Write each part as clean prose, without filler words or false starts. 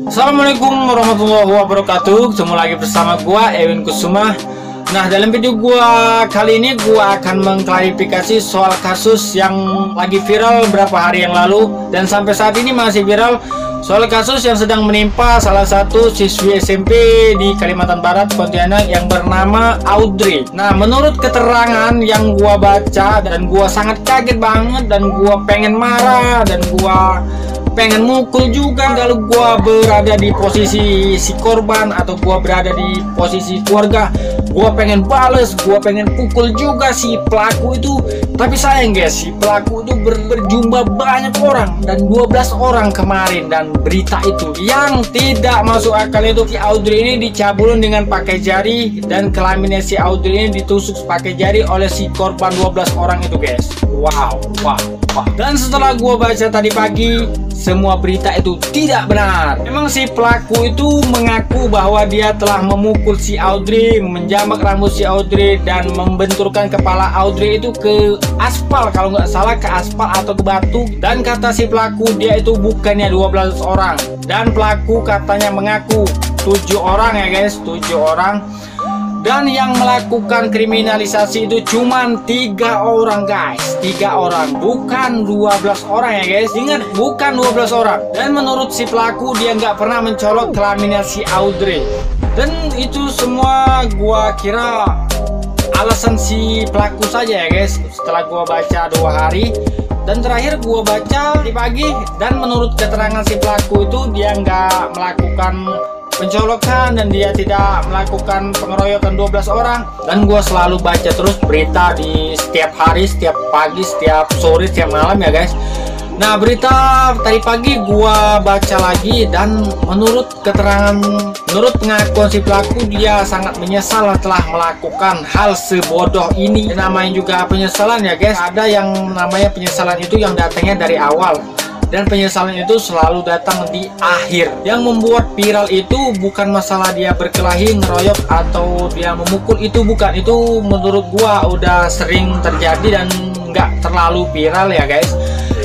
Assalamualaikum warahmatullahi wabarakatuh. Ketemu lagi bersama gua Ewin Kusuma. Nah, dalam video gua kali ini gua akan mengklarifikasi soal kasus yang lagi viral beberapa hari yang lalu dan sampai saat ini masih viral, soal kasus yang sedang menimpa salah satu siswi SMP di Kalimantan Barat, Pontianak yang bernama Audrey. Nah, menurut keterangan yang gua baca dan gua sangat kaget banget dan gua pengen marah dan gua pengen mukul juga kalau gua berada di posisi si korban atau gua berada di posisi keluarga. Gua pengen bales, gua pengen pukul juga si pelaku itu. Tapi sayang guys, si pelaku itu berjumlah banyak orang dan 12 orang kemarin. Dan berita itu yang tidak masuk akal itu, si Audrey ini dicabulin dengan pakai jari dan kelaminnya si Audrey ini ditusuk pakai jari oleh si korban 12 orang itu guys. Wow. Dan setelah gua baca tadi pagi, semua berita itu tidak benar. Memang si pelaku itu mengaku bahwa dia telah memukul si Audrey, menjamak rambut si Audrey dan membenturkan kepala Audrey itu ke aspal, kalau nggak salah ke aspal atau ke batu. Dan kata si pelaku dia itu bukannya 12 orang, dan pelaku katanya mengaku 7 orang ya guys, 7 orang. Dan yang melakukan kriminalisasi itu cuman 3 orang guys, 3 orang, bukan 12 orang ya guys. Ingat, bukan 12 orang. Dan menurut si pelaku dia nggak pernah mencolok kelaminnya si Audrey. Dan itu semua gua kira alasan si pelaku saja ya guys. Setelah gua baca 2 hari dan terakhir gua baca di pagi, dan menurut keterangan si pelaku itu dia nggak melakukan pencolokan dan dia tidak melakukan pengeroyokan 12 orang. Dan gua selalu baca terus berita di setiap hari, setiap pagi, setiap sore, setiap malam ya guys. Nah, berita tadi pagi gua baca lagi dan menurut pengakuan si pelaku, dia sangat menyesal telah melakukan hal sebodoh ini. Namanya juga penyesalan ya guys. Ada yang namanya penyesalan itu yang datangnya dari awal, dan penyesalan itu selalu datang di akhir. Yang membuat viral itu bukan masalah dia berkelahi, ngeroyok atau dia memukul, itu bukan. Itu menurut gua udah sering terjadi dan nggak terlalu viral ya guys.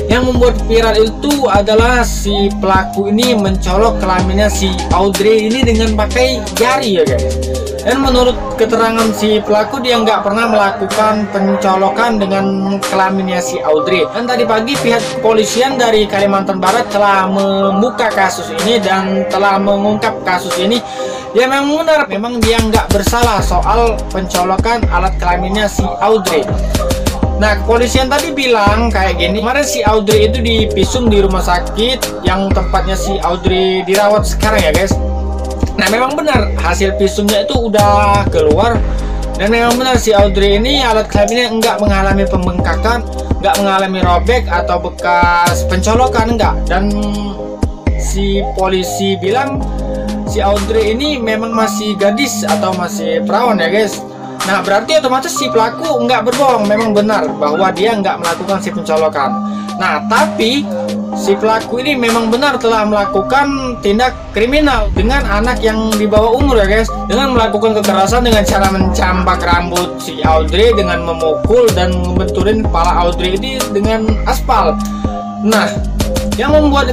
Yang membuat viral itu adalah si pelaku ini mencolok kelaminnya si Audrey ini dengan pakai jari ya guys. Dan menurut keterangan si pelaku dia nggak pernah melakukan pencolokan dengan kelaminnya si Audrey. Dan tadi pagi pihak kepolisian dari Kalimantan Barat telah membuka kasus ini dan telah mengungkap kasus ini. Ya memang benar, memang dia nggak bersalah soal pencolokan alat kelaminnya si Audrey. Nah, kepolisian tadi bilang kayak gini, kemarin si Audrey itu divisum di rumah sakit yang tempatnya si Audrey dirawat sekarang ya guys. Nah, memang benar hasil visumnya itu udah keluar, dan memang benar si Audrey ini alat kelaminnya enggak mengalami pembengkakan, enggak mengalami robek atau bekas pencolokan, enggak. Dan si polisi bilang si Audrey ini memang masih gadis atau masih perawan ya guys. Nah, berarti otomatis si pelaku nggak berbohong, memang benar bahwa dia nggak melakukan si pencolokan. Nah, tapi si pelaku ini memang benar telah melakukan tindak kriminal dengan anak yang di bawah umur ya guys, dengan melakukan kekerasan dengan cara mencambak rambut si Audrey, dengan memukul dan membenturin kepala Audrey ini dengan aspal. Nah, yang membuat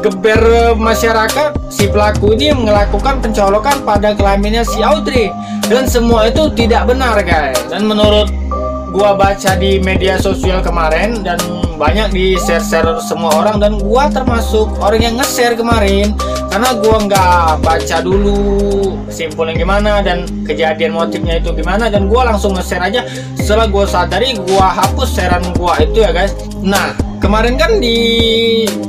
geber masyarakat, si pelaku ini melakukan pencolokan pada kelaminnya si Audrey, dan semua itu tidak benar guys. Dan menurut gua baca di media sosial kemarin dan banyak di share semua orang, dan gua termasuk orang yang nge-share kemarin karena gua nggak baca dulu simpulnya gimana dan kejadian motifnya itu gimana, dan gua langsung nge-share aja. Setelah gua sadari, gua hapus sharean gua itu ya guys. Nah, kemarin kan di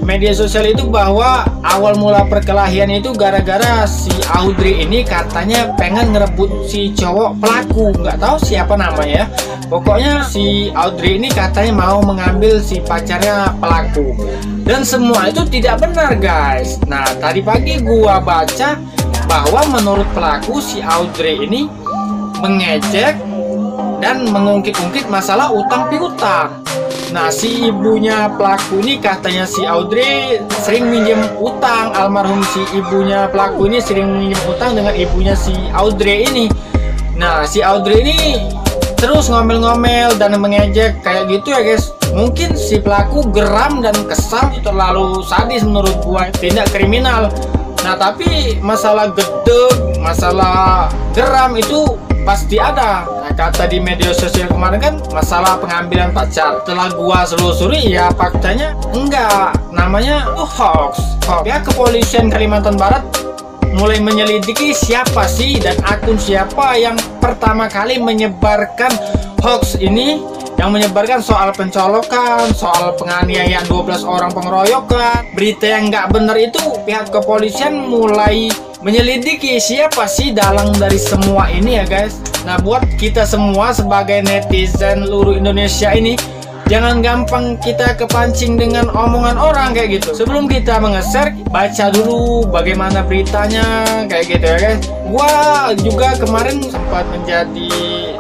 media sosial itu bahwa awal mula perkelahian itu gara-gara si Audrey ini katanya pengen ngerebut si cowok pelaku, nggak tahu siapa namanya. Pokoknya si Audrey ini katanya mau mengambil si pacarnya pelaku, dan semua itu tidak benar guys. Nah, tadi pagi gua baca bahwa menurut pelaku si Audrey ini mengejek dan mengungkit-ungkit masalah utang piutang. Nah, si ibunya pelaku ini katanya si Audrey sering minjem utang, almarhum si ibunya pelaku ini sering minjem utang dengan ibunya si Audrey ini. Nah, si Audrey ini terus ngomel-ngomel dan mengejek kayak gitu ya guys. Mungkin si pelaku geram dan kesal, terlalu sadis menurut gua, tindak kriminal. Nah tapi masalah gedeg, masalah geram itu pasti ada. Nah, kata di media sosial kemarin kan masalah pengambilan pacar. Setelah gua selusuri ya faktanya enggak, namanya itu hoax. Pihak kepolisian Kalimantan Barat mulai menyelidiki siapa sih dan akun siapa yang pertama kali menyebarkan hoax ini, yang menyebarkan soal pencolokan, soal penganiayaan 12 orang pengeroyokan, berita yang nggak benar itu. Pihak kepolisian mulai menyelidiki siapa sih dalang dari semua ini ya guys. Nah buat kita semua sebagai netizen seluruh Indonesia ini, jangan gampang kita kepancing dengan omongan orang kayak gitu. Sebelum kita nge-share, baca dulu bagaimana beritanya kayak gitu ya guys. Gua juga kemarin sempat menjadi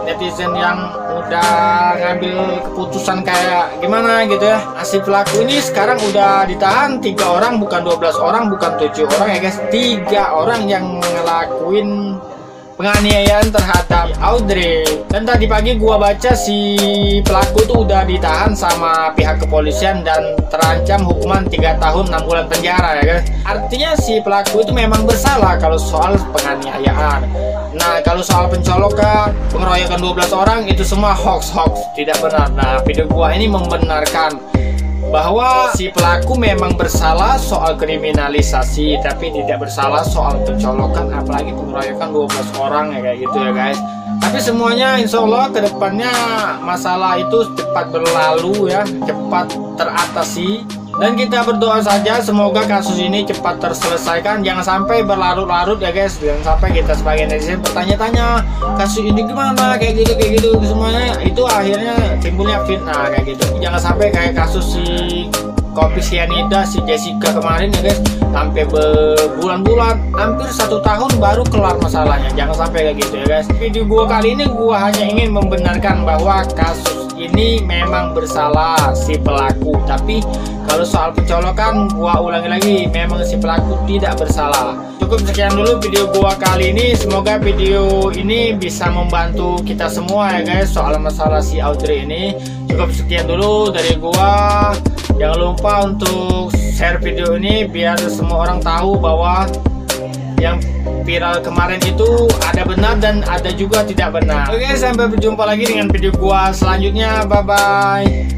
netizen yang udah ngambil keputusan kayak gimana gitu ya. Si pelaku ini sekarang udah ditahan 3 orang, bukan 12 orang, bukan 7 orang ya guys. 3 orang yang ngelakuin penganiayaan terhadap Audrey. Dan tadi pagi gua baca si pelaku itu udah ditahan sama pihak kepolisian dan terancam hukuman 3 tahun 6 bulan penjara ya guys. Artinya si pelaku itu memang bersalah kalau soal penganiayaan. Nah kalau soal pencolokan, pengeroyokan 12 orang itu semua hoax, tidak benar. Nah video gua ini membenarkan bahwa si pelaku memang bersalah soal kriminalisasi, tapi tidak bersalah soal pencolokan, apalagi pengeroyokan 12 orang ya kayak gitu ya guys. Tapi semuanya insya Allah kedepannya masalah itu cepat berlalu ya, cepat teratasi. Dan kita berdoa saja semoga kasus ini cepat terselesaikan, jangan sampai berlarut-larut ya guys. Jangan sampai kita sebagai netizen bertanya-tanya kasus ini gimana kayak gitu semuanya, itu akhirnya timbulnya fitnah kayak gitu. Jangan sampai kayak kasus si kopi sianida si Jessica kemarin ya guys, sampai berbulan-bulan, hampir 1 tahun baru kelar masalahnya. Jangan sampai kayak gitu ya guys. Video gua kali ini gua hanya ingin membenarkan bahwa kasus ini memang bersalah si pelaku, tapi kalau soal pencolokan gua ulangi lagi, memang si pelaku tidak bersalah. Cukup sekian dulu video gua kali ini. Semoga video ini bisa membantu kita semua ya guys soal masalah si Audrey ini. Cukup sekian dulu dari gua. Jangan lupa untuk share video ini biar semua orang tahu bahwa yang viral kemarin itu ada benar dan ada juga tidak benar. Oke, sampai berjumpa lagi dengan video gua selanjutnya. Bye bye.